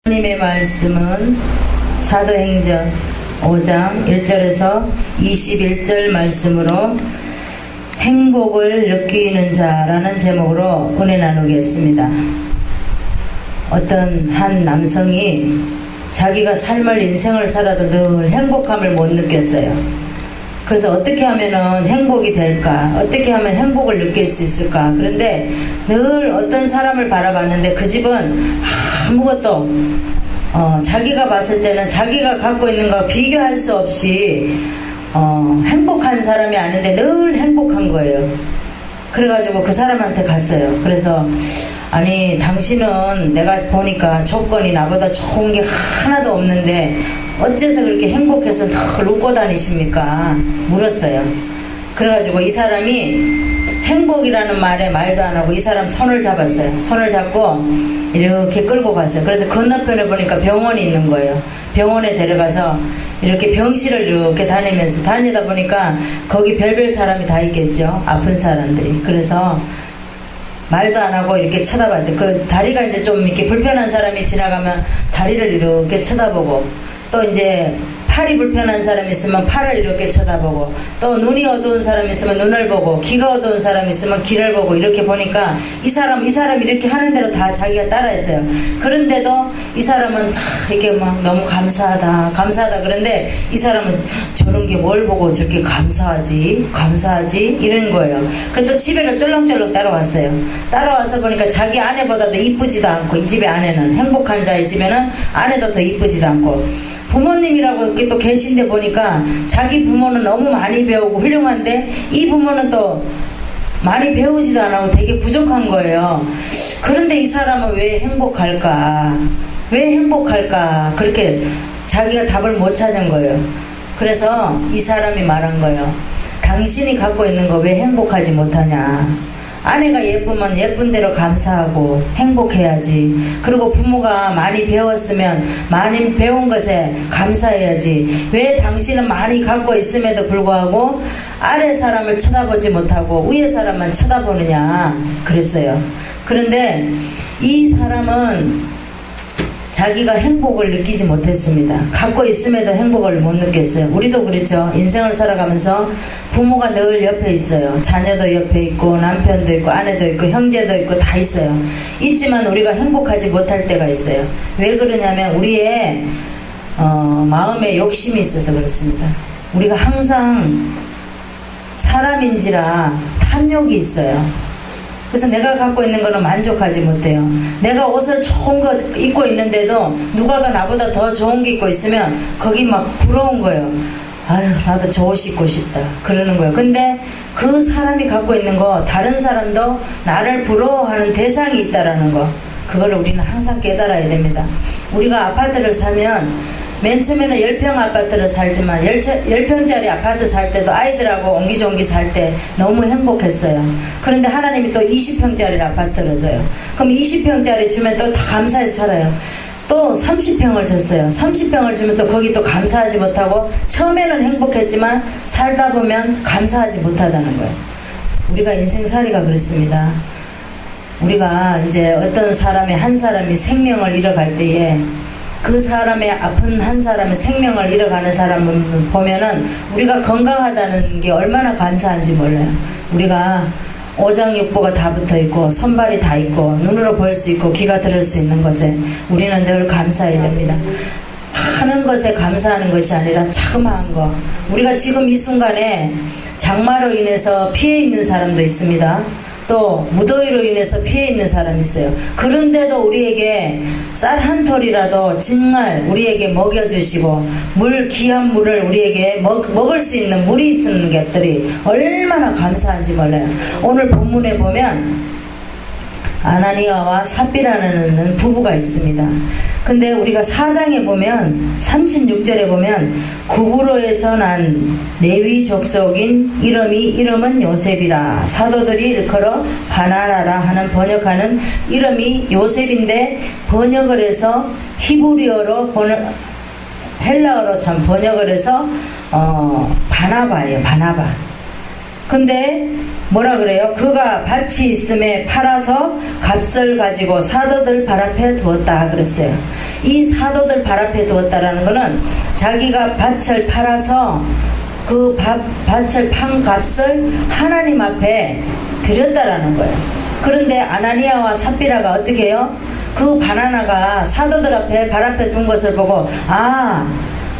하나님의 말씀은 사도행전 5장 1절에서 21절 말씀으로 행복을 느끼는 자라는 제목으로 은혜 나누겠습니다. 어떤 한 남성이 자기가 삶을 인생을 살아도 늘 행복함을 못 느꼈어요. 그래서 어떻게 하면 행복이 될까? 어떻게 하면 행복을 느낄 수 있을까? 그런데 늘 어떤 사람을 바라봤는데 그 집은 아무것도 자기가 봤을 때는 자기가 갖고 있는 거 비교할 수 없이 행복한 사람이 아닌데 늘 행복한 거예요. 그래가지고 그 사람한테 갔어요. 그래서 아니 당신은 내가 보니까 조건이 나보다 좋은 게 하나도 없는데 어째서 그렇게 행복해서 늘 웃고 다니십니까? 물었어요. 그래가지고 이 사람이 행복이라는 말에 말도 안 하고 이 사람 손을 잡았어요. 손을 잡고 이렇게 끌고 갔어요. 그래서 건너편에 보니까 병원이 있는 거예요. 병원에 데려가서 이렇게 병실을 이렇게 다니면서 다니다 보니까 거기 별별 사람이 다 있겠죠. 아픈 사람들이. 그래서 말도 안 하고 이렇게 쳐다봤대. 그 다리가 이제 좀 이렇게 불편한 사람이 지나가면 다리를 이렇게 쳐다보고, 또 이제 팔이 불편한 사람이 있으면 팔을 이렇게 쳐다보고, 또 눈이 어두운 사람이 있으면 눈을 보고, 귀가 어두운 사람이 있으면 귀를 보고, 이렇게 보니까 이 사람이 이렇게 하는 대로 다 자기가 따라했어요. 그런데도 이 사람은 이게 막 너무 감사하다 그런데 이 사람은 저런 게 뭘 보고 저렇게 감사하지 이런 거예요. 그래서 집에를 쫄렁쫄렁 따라왔어요. 따라와서 보니까 자기 아내보다도 이쁘지도 않고, 이 집의 아내는, 행복한 자의 집에는 아내도 더 이쁘지도 않고, 부모님이라고 이렇게 또 계신데 보니까 자기 부모는 너무 많이 배우고 훌륭한데 이 부모는 또 많이 배우지도 안 하고 되게 부족한 거예요. 그런데 이 사람은 왜 행복할까? 그렇게 자기가 답을 못 찾은 거예요. 그래서 이 사람이 말한 거예요. 당신이 갖고 있는 거 왜 행복하지 못하냐? 아내가 예쁘면 예쁜 대로 감사하고 행복해야지. 그리고 부모가 많이 배웠으면 많이 배운 것에 감사해야지. 왜 당신은 많이 갖고 있음에도 불구하고 아래 사람을 쳐다보지 못하고 위에 사람만 쳐다보느냐 그랬어요. 그런데 이 사람은 자기가 행복을 느끼지 못했습니다. 갖고 있음에도 행복을 못 느꼈어요. 우리도 그렇죠. 인생을 살아가면서 부모가 늘 옆에 있어요. 자녀도 옆에 있고 남편도 있고 아내도 있고 형제도 있고 다 있어요. 있지만 우리가 행복하지 못할 때가 있어요. 왜 그러냐면 우리의 마음에 욕심이 있어서 그렇습니다. 우리가 항상 사람인지라 탐욕이 있어요. 그래서 내가 갖고 있는 거는 만족하지 못해요. 내가 옷을 좋은 거 입고 있는데도 누가가 나보다 더 좋은 게 입고 있으면 거기 막 부러운 거예요. 아유, 나도 저 옷 입고 싶다 그러는 거예요. 근데 그 사람이 갖고 있는 거 다른 사람도 나를 부러워하는 대상이 있다라는 거, 그거를 우리는 항상 깨달아야 됩니다. 우리가 아파트를 사면 맨 처음에는 10평 아파트를 살지만 10평짜리 아파트 살 때도 아이들하고 옹기종기 살 때 너무 행복했어요. 그런데 하나님이 또 20평짜리 아파트를 줘요. 그럼 20평짜리 주면 또 다 감사해서 살아요. 또 30평을 줬어요. 30평을 주면 또 거기 또 감사하지 못하고 처음에는 행복했지만 살다 보면 감사하지 못하다는 거예요. 우리가 인생살이가 그렇습니다. 우리가 이제 어떤 사람이 한 사람이 생명을 잃어갈 때에 그 사람의 아픈 한 사람의 생명을 잃어가는 사람을 보면은 우리가 건강하다는 게 얼마나 감사한지 몰라요. 우리가 오장육부가 다 붙어있고 손발이 다 있고 눈으로 볼 수 있고 귀가 들을 수 있는 것에 우리는 늘 감사해야 됩니다. 하는 것에 감사하는 것이 아니라 자그마한 거. 우리가 지금 이 순간에 장마로 인해서 피해 있는 사람도 있습니다. 또 무더위로 인해서 피해 있는 사람이 있어요. 그런데도 우리에게 쌀 한 톨이라도 정말 우리에게 먹여주시고 귀한 물을 우리에게 먹을 수 있는 물이 있는 것들이 얼마나 감사한지 몰라요. 오늘 본문에 보면 아나니아와 삽비라는 부부가 있습니다. 근데 우리가 4장에 보면 36절에 보면 구브로에서 난 레위 족속인 이름은 요셉이라. 사도들이 일컬어 바나나라 하는 번역하는 이름이 요셉인데 번역을 해서 히브리어로 헬라어로 참 번역을 해서 바나바예요. 바나바. 근데 뭐라 그래요? 그가 밭이 있음에 팔아서 값을 가지고 사도들 발 앞에 두었다 그랬어요. 이 사도들 발 앞에 두었다라는 거는 자기가 밭을 팔아서 그 밭을 판 값을 하나님 앞에 드렸다라는 거예요. 그런데 아나니아와 삽비라가 어떻게 해요? 그 바나나가 사도들 앞에 발 앞에 둔 것을 보고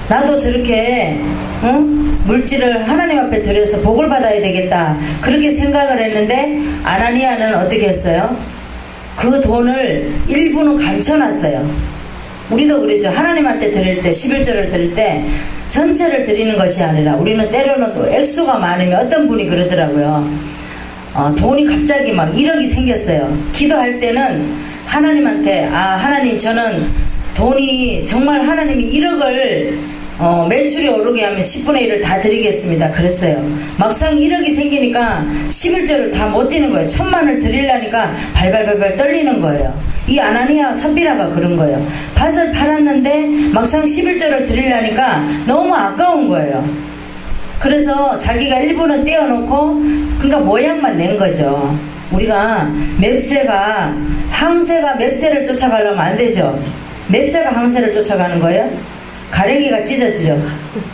나도 저렇게 물질을 하나님 앞에 드려서 복을 받아야 되겠다 그렇게 생각을 했는데 아나니아는 어떻게 했어요? 그 돈을 일부는 감춰놨어요. 우리도 그랬죠. 하나님한테 드릴 때 11조를 드릴 때 전체를 드리는 것이 아니라 우리는 때로는 액수가 많으면 어떤 분이 그러더라고요. 돈이 갑자기 막 1억이 생겼어요. 기도할 때는 하나님한테 하나님 저는 돈이 정말 하나님이 1억을 매출이 오르게 하면 10분의 1을 다 드리겠습니다 그랬어요. 막상 1억이 생기니까 11조를 다 못 드리는 거예요. 1000만을 드리려니까 발발발발 떨리는 거예요. 이 아나니아 삽비라가 그런 거예요. 밭을 팔았는데 막상 11조를 드리려니까 너무 아까운 거예요. 그래서 자기가 일부는 떼어놓고 그러니까 모양만 낸 거죠. 우리가 맵새가 항새가 맵새를 쫓아가려면 안 되죠. 맵새가 항새를 쫓아가는 거예요? 가래기가 찢어지죠.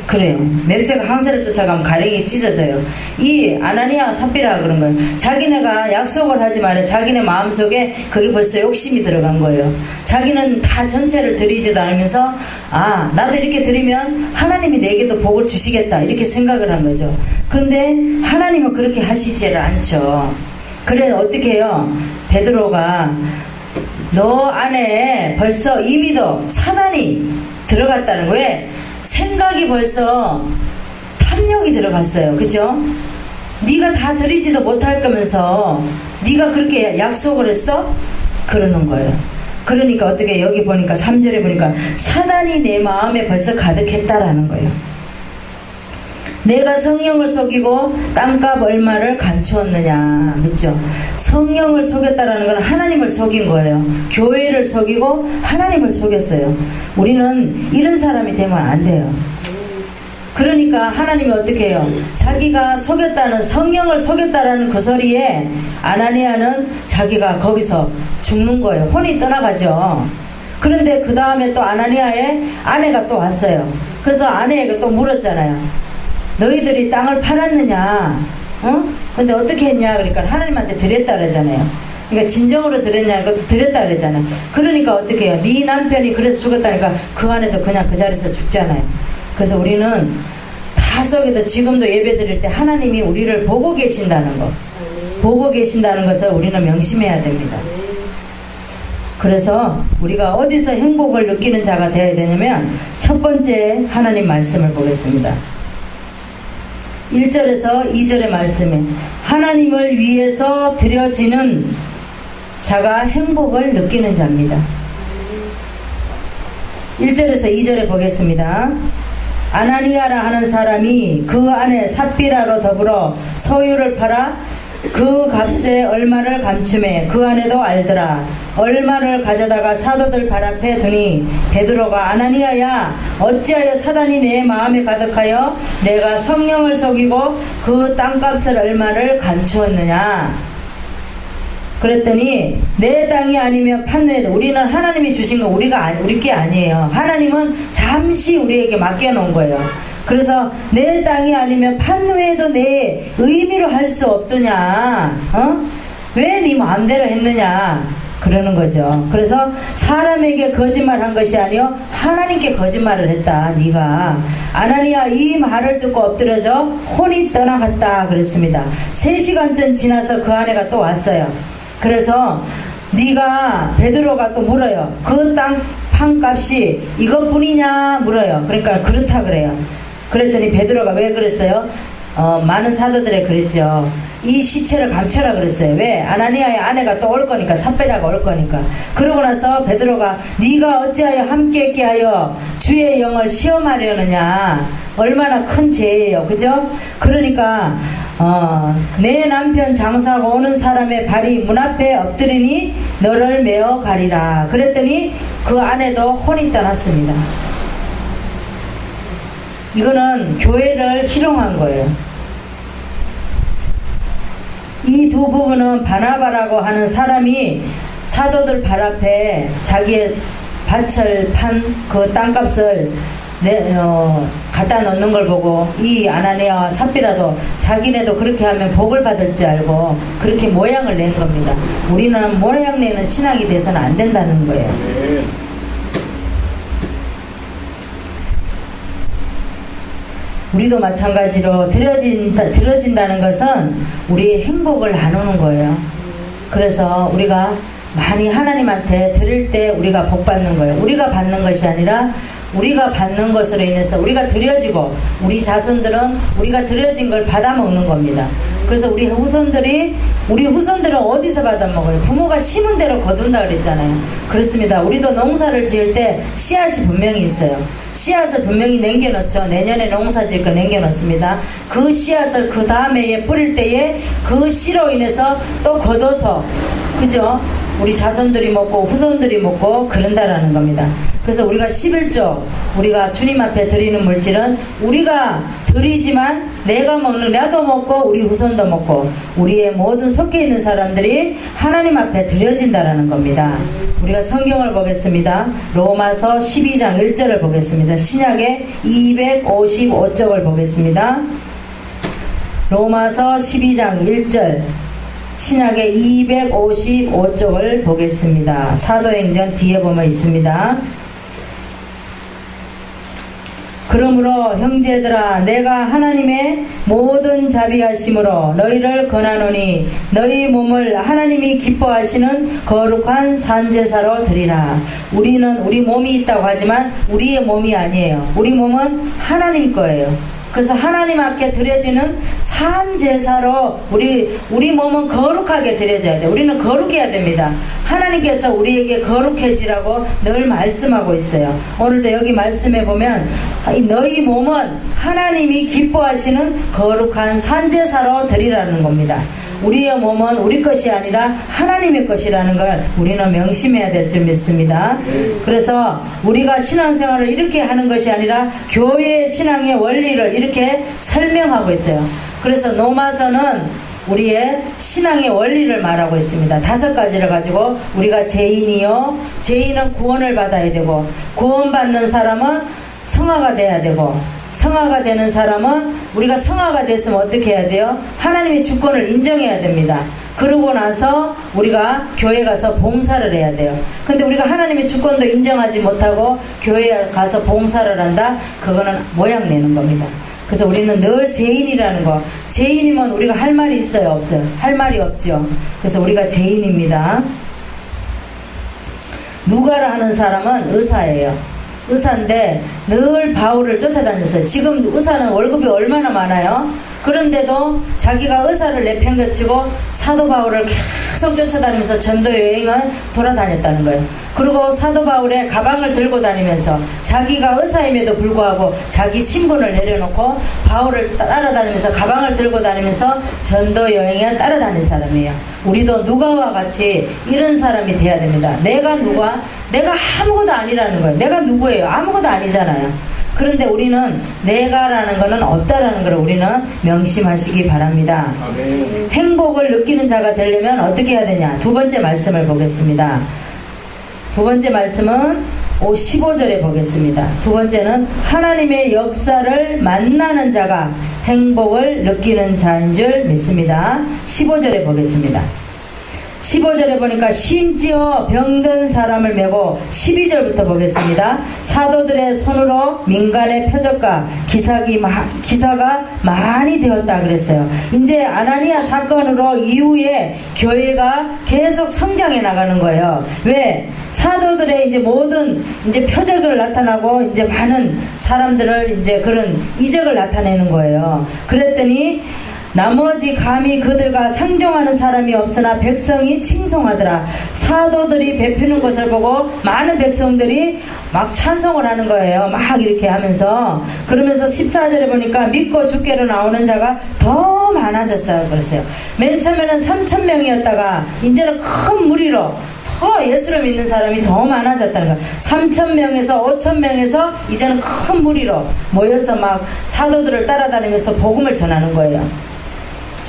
그래요. 맵새가 항새를 쫓아가면 가래기 찢어져요. 이 아나니아 삽비라 그런 거예요. 자기네가 약속을 하지만 자기네 마음속에 그게 벌써 욕심이 들어간 거예요. 자기는 다 전체를 드리지도 않으면서 나도 이렇게 드리면 하나님이 내게도 복을 주시겠다 이렇게 생각을 한 거죠. 그런데 하나님은 그렇게 하시지를 않죠. 그래 어떻게 해요? 베드로가 너 안에 벌써 이미도 사단이 들어갔다는 거에 생각이 벌써 탐욕이 들어갔어요. 그죠? 네가 다 드리지도 못할 거면서 네가 그렇게 약속을 했어? 그러는 거예요. 그러니까 어떻게 여기 보니까 3절에 보니까 사단이 내 마음에 벌써 가득했다라는 거예요. 내가 성령을 속이고 땅값 얼마를 감추었느냐. 그렇죠? 성령을 속였다라는 건 하나님을 속인 거예요. 교회를 속이고 하나님을 속였어요. 우리는 이런 사람이 되면 안 돼요. 그러니까 하나님이 어떻게 해요? 자기가 속였다는 성령을 속였다라는 그 소리에 아나니아는 자기가 거기서 죽는 거예요. 혼이 떠나가죠. 그런데 그 다음에 또 아나니아의 아내가 또 왔어요. 그래서 아내에게 또 물었잖아요. 너희들이 땅을 팔았느냐? 근데 어떻게 했냐? 그러니까 하나님한테 드렸다 그러잖아요. 그러니까 진정으로 드렸냐? 그것도 드렸다 그러잖아요. 그러니까 어떻게 해요? 네 남편이 그래서 죽었다니까 그 안에도 그냥 그 자리에서 죽잖아요. 그래서 우리는 다 속에도 지금도 예배 드릴 때 하나님이 우리를 보고 계신다는 거, 보고 계신다는 것을 우리는 명심해야 됩니다. 그래서 우리가 어디서 행복을 느끼는 자가 되어야 되냐면 첫 번째 하나님 말씀을 보겠습니다. 1절에서 2절의 말씀에 하나님을 위해서 드려지는 자가 행복을 느끼는 자입니다. 1절에서 2절에 보겠습니다. 아나니아라 하는 사람이 그 안에 삽비라로 더불어 소유를 팔아 그 값에 얼마를 감춤해 그 안에도 알더라. 얼마를 가져다가 사도들 발 앞에 두니 베드로가 아나니아야 어찌하여 사단이 내 마음에 가득하여 내가 성령을 속이고 그 땅값을 얼마를 감추었느냐. 그랬더니 내 땅이 아니면 판매도 우리는 하나님이 주신 거 우리 게 아니에요. 하나님은 잠시 우리에게 맡겨놓은 거예요. 그래서 내 땅이 아니면 판후에도 내 의미로 할 수 없더냐. 왜 네 마음대로 했느냐 그러는 거죠. 그래서 사람에게 거짓말한 것이 아니요 하나님께 거짓말을 했다. 네가 아나니아 이 말을 듣고 엎드려져 혼이 떠나갔다 그랬습니다. 3시간쯤 지나서 그 아내가 또 왔어요. 그래서 네가 베드로가 또 물어요. 그 땅 판값이 이것뿐이냐 물어요. 그러니까 그렇다 그래요. 그랬더니 베드로가 왜 그랬어요? 많은 사도들에 그랬죠. 이 시체를 감춰라 그랬어요. 왜? 아나니아의 아내가 또 올 거니까, 삽비라가 올 거니까. 그러고 나서 베드로가 네가 어찌하여 함께 있게 하여 주의 영을 시험하려느냐. 얼마나 큰 죄예요. 그죠? 그러니까 내 남편 장사하고 오는 사람의 발이 문 앞에 엎드리니 너를 메어 가리라. 그랬더니 그 아내도 혼이 떠났습니다. 이거는 교회를 희롱한 거예요. 이 두 부부는 바나바라고 하는 사람이 사도들 발 앞에 자기의 밭을 판 그 땅값을 갖다 넣는 걸 보고 이 아나니아와 삽비라도 자기네도 그렇게 하면 복을 받을 줄 알고 그렇게 모양을 낸 겁니다. 우리는 모양 내는 신앙이 돼서는 안 된다는 거예요. 우리도 마찬가지로 들어진다는 것은 우리의 행복을 나누는 거예요. 그래서 우리가 많이 하나님한테 드릴 때 우리가 복 받는 거예요. 우리가 받는 것이 아니라 우리가 받는 것으로 인해서 우리가 드려지고 우리 자손들은 우리가 드려진 걸 받아 먹는 겁니다. 그래서 우리 후손들은 어디서 받아 먹어요? 부모가 심은 대로 거둔다 그랬잖아요. 그렇습니다. 우리도 농사를 지을 때 씨앗이 분명히 있어요. 씨앗을 분명히 남겨놓죠. 내년에 농사 지을 거 남겨놓습니다. 그 씨앗을 그 다음 해에 뿌릴 때에 그 씨로 인해서 또 걷어서 그죠? 우리 자손들이 먹고 후손들이 먹고 그런다라는 겁니다. 그래서 우리가 11조 우리가 주님 앞에 드리는 물질은 우리가 드리지만 내가 먹는 나도 먹고 우리 후손도 먹고 우리의 모든 섞여 있는 사람들이 하나님 앞에 드려진다라는 겁니다. 우리가 성경을 보겠습니다. 로마서 12장 1절을 보겠습니다. 신약의 255쪽을 보겠습니다. 로마서 12장 1절 신약의 255쪽을 보겠습니다. 사도행전 뒤에 보면 있습니다. 그러므로 형제들아 내가 하나님의 모든 자비하심으로 너희를 권하노니 너희 몸을 하나님이 기뻐하시는 거룩한 산제사로 드리라. 우리는 우리 몸이 있다고 하지만 우리의 몸이 아니에요. 우리 몸은 하나님 거예요. 그래서 하나님 앞에 드려지는 산제사로 우리 몸은 거룩하게 드려져야 돼요. 우리는 거룩해야 됩니다. 하나님께서 우리에게 거룩해지라고 늘 말씀하고 있어요. 오늘도 여기 말씀해 보면 너희 몸은 하나님이 기뻐하시는 거룩한 산제사로 드리라는 겁니다. 우리의 몸은 우리 것이 아니라 하나님의 것이라는 걸 우리는 명심해야 될 줄 믿습니다. 그래서 우리가 신앙생활을 이렇게 하는 것이 아니라 교회의 신앙의 원리를 이렇게 설명하고 있어요. 그래서 로마서는 우리의 신앙의 원리를 말하고 있습니다. 5가지를 가지고 우리가 죄인이요, 죄인은 구원을 받아야 되고 구원받는 사람은 성화가 돼야 되고 성화가 되는 사람은 우리가 성화가 됐으면 어떻게 해야 돼요? 하나님의 주권을 인정해야 됩니다. 그러고 나서 우리가 교회 가서 봉사를 해야 돼요. 근데 우리가 하나님의 주권도 인정하지 못하고 교회에 가서 봉사를 한다? 그거는 모양 내는 겁니다. 그래서 우리는 늘 죄인이라는 거. 죄인이면 우리가 할 말이 있어요? 없어요? 할 말이 없죠. 그래서 우리가 죄인입니다. 누가를 하는 사람은 의사예요. 의사인데 늘 바울을 쫓아다녔어요. 지금 의사는 월급이 얼마나 많아요? 그런데도 자기가 의사를 내팽개치고 사도 바울을 계속 쫓아다니면서 전도 여행을 돌아다녔다는 거예요. 그리고 사도 바울의 가방을 들고 다니면서 자기가 의사임에도 불구하고 자기 신분을 내려놓고 바울을 따라다니면서 가방을 들고 다니면서 전도 여행에 따라다닌 사람이에요. 우리도 누가와 같이 이런 사람이 돼야 됩니다. 내가 누가? 내가 아무것도 아니라는 거예요. 내가 누구예요? 아무것도 아니잖아요. 그런데 우리는 내가라는 것은 없다라는 걸 우리는 명심하시기 바랍니다. 아멘. 행복을 느끼는 자가 되려면 어떻게 해야 되냐? 2번째 말씀을 보겠습니다. 2번째 말씀은 15절에 보겠습니다. 2번째는 하나님의 역사를 만나는 자가 행복을 느끼는 자인 줄 믿습니다. 15절에 보겠습니다. 15절에 보니까 심지어 병든 사람을 메고 12절부터 보겠습니다. 사도들의 손으로 민간의 표적과 기사가 많이 되었다 그랬어요. 이제 아나니아 사건으로 이후에 교회가 계속 성장해 나가는 거예요. 왜? 사도들의 이제 모든 이제 표적을 나타나고 이제 많은 사람들을 이제 그런 이적을 나타내는 거예요. 그랬더니 나머지 감히 그들과 상종하는 사람이 없으나 백성이 칭송하더라. 사도들이 베푸는 것을 보고 많은 백성들이 막 찬송을 하는 거예요. 막 이렇게 하면서. 그러면서 14절에 보니까 믿고 주께로 나오는 자가 더 많아졌어요. 그랬어요. 맨 처음에는 3,000명이었다가 이제는 큰 무리로 더 예수를 믿는 사람이 더 많아졌다는 거예요. 3,000명에서 5,000명에서 이제는 큰 무리로 모여서 막 사도들을 따라다니면서 복음을 전하는 거예요.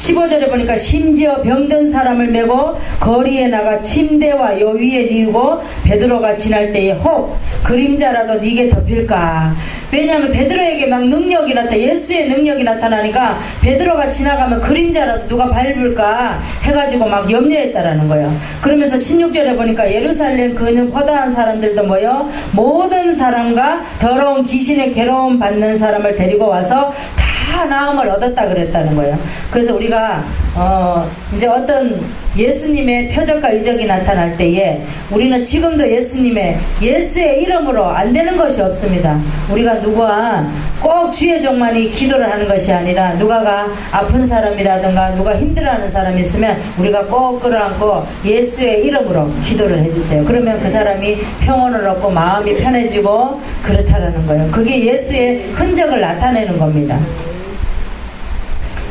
15절에 보니까 심지어 병든 사람을 메고 거리에 나가 침대와 요 위에 뉘우고 베드로가 지날 때에 혹 그림자라도 네게 덮일까. 왜냐하면 베드로에게 막 능력이 예수의 능력이 나타나니까 베드로가 지나가면 그림자라도 누가 밟을까 해가지고 막 염려했다라는 거예요. 그러면서 16절에 보니까 예루살렘 그는 허다한 사람들도 모여 모든 사람과 더러운 귀신의 괴로움 받는 사람을 데리고 와서 다 나음을 얻었다 그랬다는 거예요. 그래서 우리가 이제 어떤 예수님의 표적과 이적이 나타날 때에 우리는 지금도 예수의 이름으로 안 되는 것이 없습니다. 우리가 누가 꼭 주의 종만이 기도를 하는 것이 아니라 누가가 아픈 사람이라든가 누가 힘들어하는 사람이 있으면 우리가 꼭 끌어안고 예수의 이름으로 기도를 해주세요. 그러면 그 사람이 평온을 얻고 마음이 편해지고 그렇다라는 거예요. 그게 예수의 흔적을 나타내는 겁니다.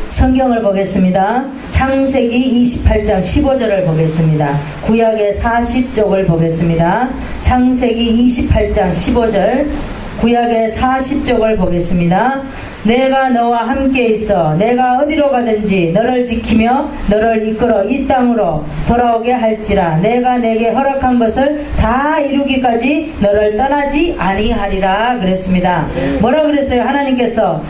성경을 보겠습니다. 창세기 28장 15절을 보겠습니다. 구약의 40쪽을 보겠습니다. 창세기 28장 15절 구약의 40쪽을 보겠습니다. 내가 너와 함께 있어 내가 어디로 가든지 너를 지키며 너를 이끌어 이 땅으로 돌아오게 할지라 내가 내게 허락한 것을 다 이루기까지 너를 떠나지 아니하리라 그랬습니다. 뭐라 그랬어요? 하나님께서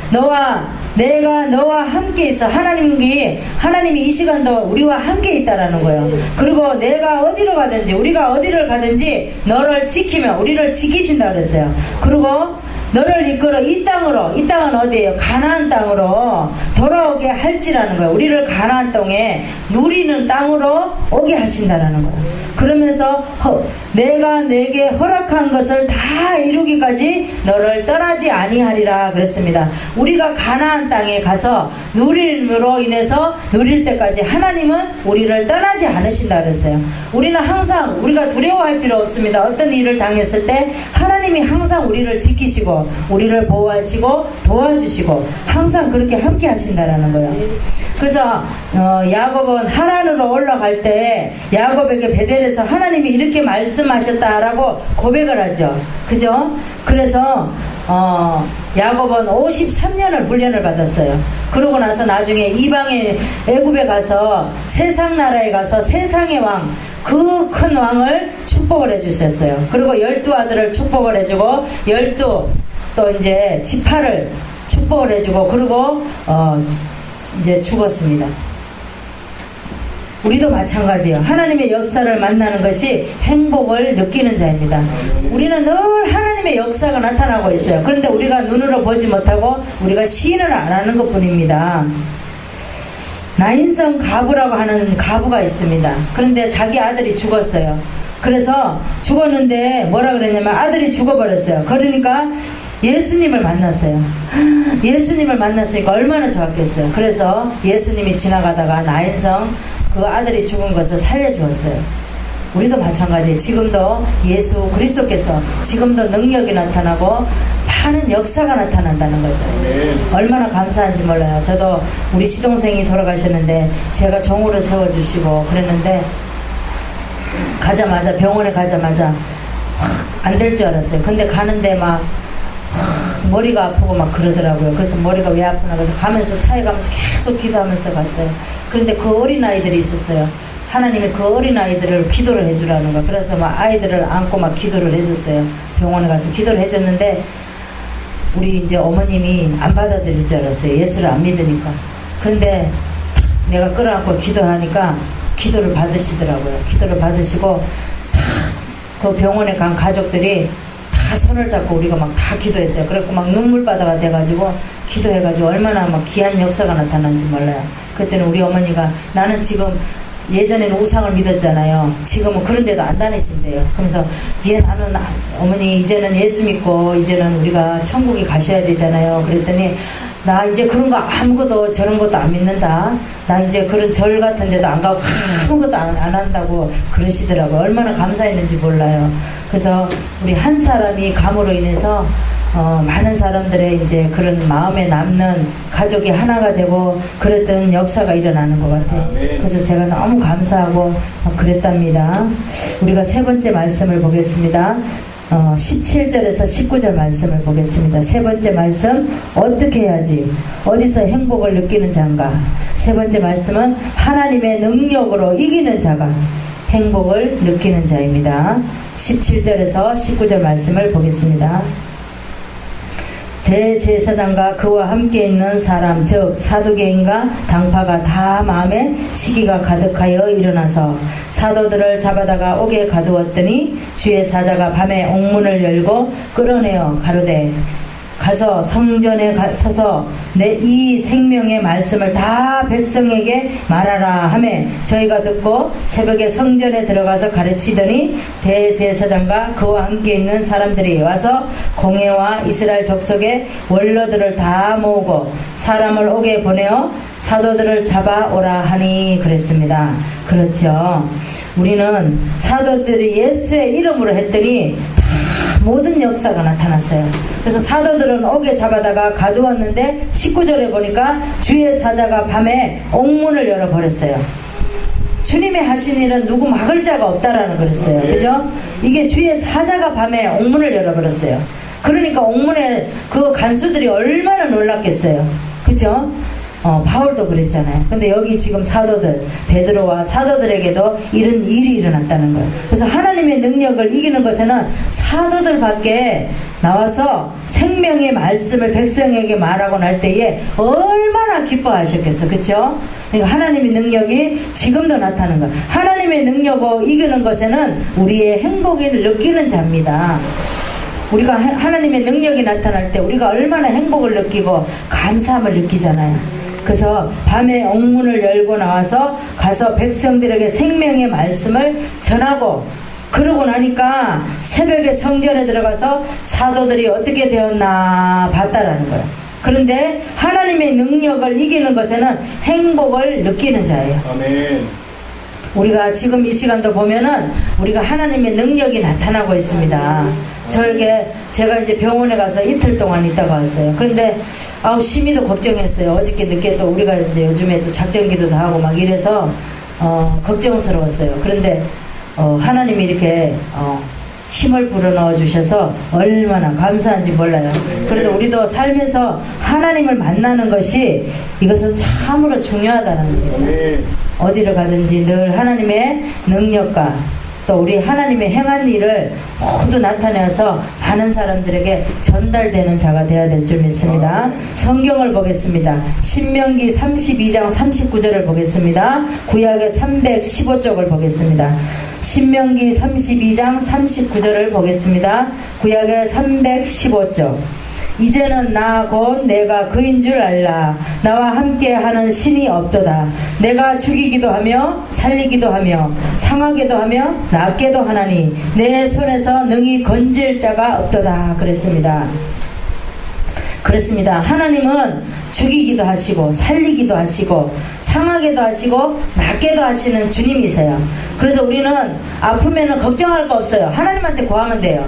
내가 너와 함께 있어. 하나님이 이 시간도 우리와 함께 있다라는 거예요. 그리고 내가 어디로 가든지 우리가 어디를 가든지 너를 지키며 우리를 지키신다 그랬어요. 그리고 너를 이끌어 이 땅은 어디예요? 가나안 땅으로 돌아오게 할지라는 거예요. 우리를 가나안 땅에 누리는 땅으로 오게 하신다라는 거예요. 그러면서 내가 내게 허락한 것을 다 이루기까지 너를 떠나지 아니하리라 그랬습니다. 우리가 가나안 땅에 가서 누림으로 인해서 누릴 때까지 하나님은 우리를 떠나지 않으신다 그랬어요. 우리는 항상 우리가 두려워할 필요 없습니다. 어떤 일을 당했을 때 하나님이 항상 우리를 지키시고 우리를 보호하시고 도와주시고 항상 그렇게 함께 하신다라는 거예요. 그래서 야곱은 하란으로 올라갈 때 야곱에게 베델에서 하나님이 이렇게 말씀하셨다라고 고백을 하죠. 그죠? 그래서 야곱은 53년을 훈련을 받았어요. 그러고 나서 나중에 이방의 애굽에 가서 세상 나라에 가서 세상의 왕, 그 큰 왕을 축복을 해주셨어요. 그리고 12아들을 축복을 해주고 12 또 이제 지파를 축복을 해주고 그리고 이제 죽었습니다. 우리도 마찬가지예요. 하나님의 역사를 만나는 것이 행복을 느끼는 자입니다. 우리는 늘 하나님의 역사가 나타나고 있어요. 그런데 우리가 눈으로 보지 못하고 우리가 시인을 안 하는 것 뿐입니다. 나인성 가부라고 하는 가부가 있습니다. 그런데 자기 아들이 죽었어요. 그래서 죽었는데 뭐라 그랬냐면 아들이 죽어버렸어요. 그러니까 예수님을 만났어요. 예수님을 만났으니까 얼마나 좋았겠어요. 그래서 예수님이 지나가다가 나인성 그 아들이 죽은 것을 살려주었어요. 우리도 마찬가지예요. 지금도 예수 그리스도께서 지금도 능력이 나타나고 많은 역사가 나타난다는 거죠. 얼마나 감사한지 몰라요. 저도 우리 시동생이 돌아가셨는데 제가 종으로 세워주시고 그랬는데 병원에 가자마자 안 될 줄 알았어요. 근데 가는데 막 머리가 아프고 막 그러더라고요. 그래서 머리가 왜 아프나 그래서 가면서 차에 가면서 계속 기도하면서 갔어요. 그런데 그 어린아이들이 있었어요. 하나님이 그 어린아이들을 기도를 해주라는 거예요. 그래서 막 아이들을 안고 막 기도를 해줬어요. 병원에 가서 기도를 해줬는데 우리 이제 어머님이 안 받아들일 줄 알았어요. 예수를 안 믿으니까. 그런데 내가 끌어안고 기도하니까 기도를 받으시더라고요. 기도를 받으시고 그 병원에 간 가족들이 다 손을 잡고 우리가 막 다 기도했어요. 그래갖고 막 눈물바다가 돼가지고 기도해가지고 얼마나 막 귀한 역사가 나타난지 몰라요. 그때는 우리 어머니가 나는 지금 예전에는 우상을 믿었잖아요. 지금은 그런데도 안 다니신대요. 그래서 나는 어머니 이제는 예수 믿고 이제는 우리가 천국에 가셔야 되잖아요. 그랬더니 나 이제 그런 거 아무것도 저런 것도 안 믿는다. 나 이제 그런 절 같은 데도 안 가고 아무것도 안 한다고 그러시더라고요. 얼마나 감사했는지 몰라요. 그래서 우리 한 사람이 감으로 인해서 많은 사람들의 이제 그런 마음에 남는 가족이 하나가 되고 그랬던 역사가 일어나는 것 같아요. 그래서 제가 너무 감사하고 그랬답니다. 우리가 세 번째 말씀을 보겠습니다. 17절에서 19절 말씀을 보겠습니다. 세 번째 말씀, 어떻게 해야지? 어디서 행복을 느끼는 자인가? 세 번째 말씀은 하나님의 능력으로 이기는 자가 행복을 느끼는 자입니다. 17절에서 19절 말씀을 보겠습니다. 대제사장과 그와 함께 있는 사람, 즉 사두개인과 당파가 다 마음에 시기가 가득하여 일어나서 사도들을 잡아다가 옥에 가두었더니 주의 사자가 밤에 옥문을 열고 끌어내어 가로되 가서 성전에 서서 내 이 생명의 말씀을 다 백성에게 말하라 하매 저희가 듣고 새벽에 성전에 들어가서 가르치더니 대제사장과 그와 함께 있는 사람들이 와서 공회와 이스라엘 족속의 원로들을 다 모으고 사람을 옥에 보내어 사도들을 잡아오라 하니 그랬습니다. 그렇죠. 우리는 사도들이 예수의 이름으로 했더니 모든 역사가 나타났어요. 그래서 사도들은 옥에 잡아다가 가두었는데 19절에 보니까 주의 사자가 밤에 옥문을 열어버렸어요. 주님의 하신 일은 누구 막을 자가 없다라는 그랬어요. 그죠? 이게 주의 사자가 밤에 옥문을 열어버렸어요. 그러니까 옥문에 그 간수들이 얼마나 놀랐겠어요. 그죠? 바울도 그랬잖아요. 근데 여기 지금 사도들, 베드로와 사도들에게도 이런 일이 일어났다는 거예요. 그래서 하나님의 능력을 이기는 것에는 사도들밖에 나와서 생명의 말씀을 백성에게 말하고 날 때에 얼마나 기뻐하셨겠어. 그렇죠? 그러니까 하나님의 능력이 지금도 나타나는 거예요. 하나님의 능력을 이기는 것에는 우리의 행복을 느끼는 자입니다. 우리가 하나님의 능력이 나타날 때 우리가 얼마나 행복을 느끼고 감사함을 느끼잖아요. 그래서 밤에 옥문을 열고 나와서 가서 백성들에게 생명의 말씀을 전하고 그러고 나니까 새벽에 성전에 들어가서 사도들이 어떻게 되었나 봤다라는 거예요. 그런데 하나님의 능력을 이기는 것에는 행복을 느끼는 자예요. 아멘. 우리가 지금 이 시간도 보면은 우리가 하나님의 능력이 나타나고 있습니다. 저에게 제가 이제 병원에 가서 이틀 동안 있다가 왔어요. 그런데 심히도 걱정했어요. 어저께 늦게 또 우리가 이제 요즘에 또 작전기도도 하고 막 이래서 걱정스러웠어요. 그런데 하나님이 이렇게 힘을 불어넣어 주셔서 얼마나 감사한지 몰라요. 그래도 우리도 살면서 하나님을 만나는 것이 이것은 참으로 중요하다는 거죠. 어디를 가든지 늘 하나님의 능력과 또 우리 하나님의 행한 일을 모두 나타내서 많은 사람들에게 전달되는 자가 되어야 될 줄 믿습니다. 성경을 보겠습니다. 신명기 32장 39절을 보겠습니다. 구약의 315쪽을 보겠습니다. 신명기 32장 39절을 보겠습니다. 구약의 315쪽. 이제는 나 곧 내가 그인 줄 알라. 나와 함께하는 신이 없도다. 내가 죽이기도 하며 살리기도 하며 상하게도 하며 낫게도 하나니 내 손에서 능히 건질 자가 없도다. 그랬습니다. 그렇습니다. 하나님은 죽이기도 하시고 살리기도 하시고 상하게도 하시고 낫게도 하시는 주님이세요. 그래서 우리는 아프면은 걱정할 거 없어요. 하나님한테 구하면 돼요.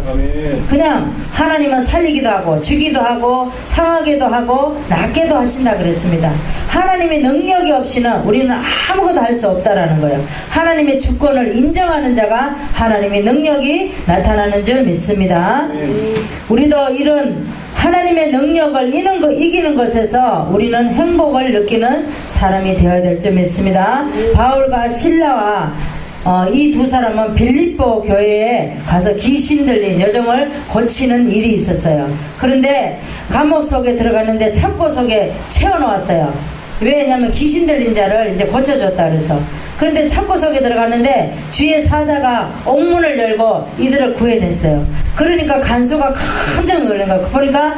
그냥 하나님은 살리기도 하고 죽이기도 하고 상하게도 하고 낫게도 하신다 그랬습니다. 하나님의 능력이 없이는 우리는 아무것도 할 수 없다라는 거예요. 하나님의 주권을 인정하는 자가 하나님의 능력이 나타나는 줄 믿습니다. 우리도 이런 하나님의 능력을 이기는 것에서 우리는 행복을 느끼는 사람이 되어야 될 줄 믿습니다. 바울과 실라와 이 두 사람은 빌립보 교회에 가서 귀신 들린 여정을 고치는 일이 있었어요. 그런데 감옥 속에 들어갔는데 창고 속에 채워놓았어요. 왜냐하면 귀신 들린 자를 이제 고쳐줬다 그래서. 그런데 창고 속에 들어갔는데 주의 사자가 옥문을 열고 이들을 구해냈어요. 그러니까 간수가 깜짝 놀란 거예요. 보니까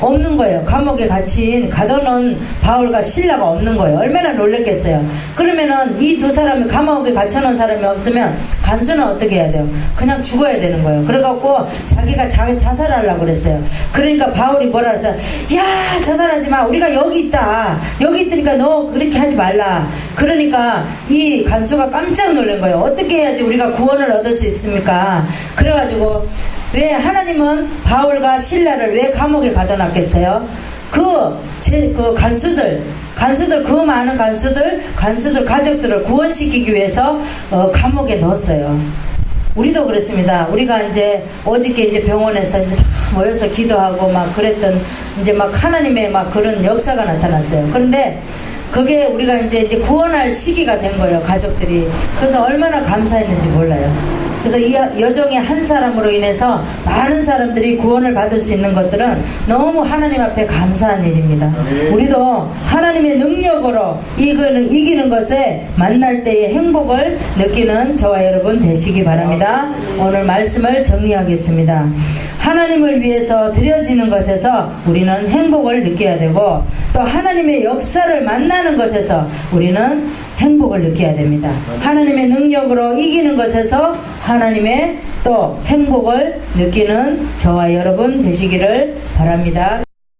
없는 거예요. 감옥에 가둬놓은 바울과 실라가 없는 거예요. 얼마나 놀랬겠어요. 그러면은 이 두 사람이 감옥에 갇혀놓은 사람이 없으면 간수는 어떻게 해야 돼요? 그냥 죽어야 되는 거예요. 그래갖고 자기가 자살하려고 그랬어요. 그러니까 바울이 뭐라 그랬어요? 야, 자살하지 마. 우리가 여기 있다. 여기 있으니까 너 그렇게 하지 말라. 그러니까 이 간수가 깜짝 놀란 거예요. 어떻게 해야지 우리가 구원을 얻을 수 있습니까? 그래가지고 왜 하나님은 바울과 실라를 왜 감옥에 가둬놨겠어요? 그 간수들 그 많은 간수들 가족들을 구원시키기 위해서 감옥에 넣었어요. 우리도 그렇습니다. 우리가 이제 어저께 이제 병원에서 이제 다 모여서 기도하고 막 그랬던 이제 막 하나님의 막 그런 역사가 나타났어요. 그런데 그게 우리가 이제 구원할 시기가 된 거예요, 가족들이. 그래서 얼마나 감사했는지 몰라요. 그래서 이 여종의 한 사람으로 인해서 많은 사람들이 구원을 받을 수 있는 것들은 너무 하나님 앞에 감사한 일입니다. 우리도 하나님의 능력으로 이기는 것에 만날 때의 행복을 느끼는 저와 여러분 되시기 바랍니다. 오늘 말씀을 정리하겠습니다. 하나님을 위해서 드려지는 것에서 우리는 행복을 느껴야 되고, 또 하나님의 역사를 만나는 것에서 우리는 행복을 느껴야 됩니다. 하나님의 능력으로 이기는 것에서 하나님의 또 행복을 느끼는 저와 여러분 되시기를 바랍니다.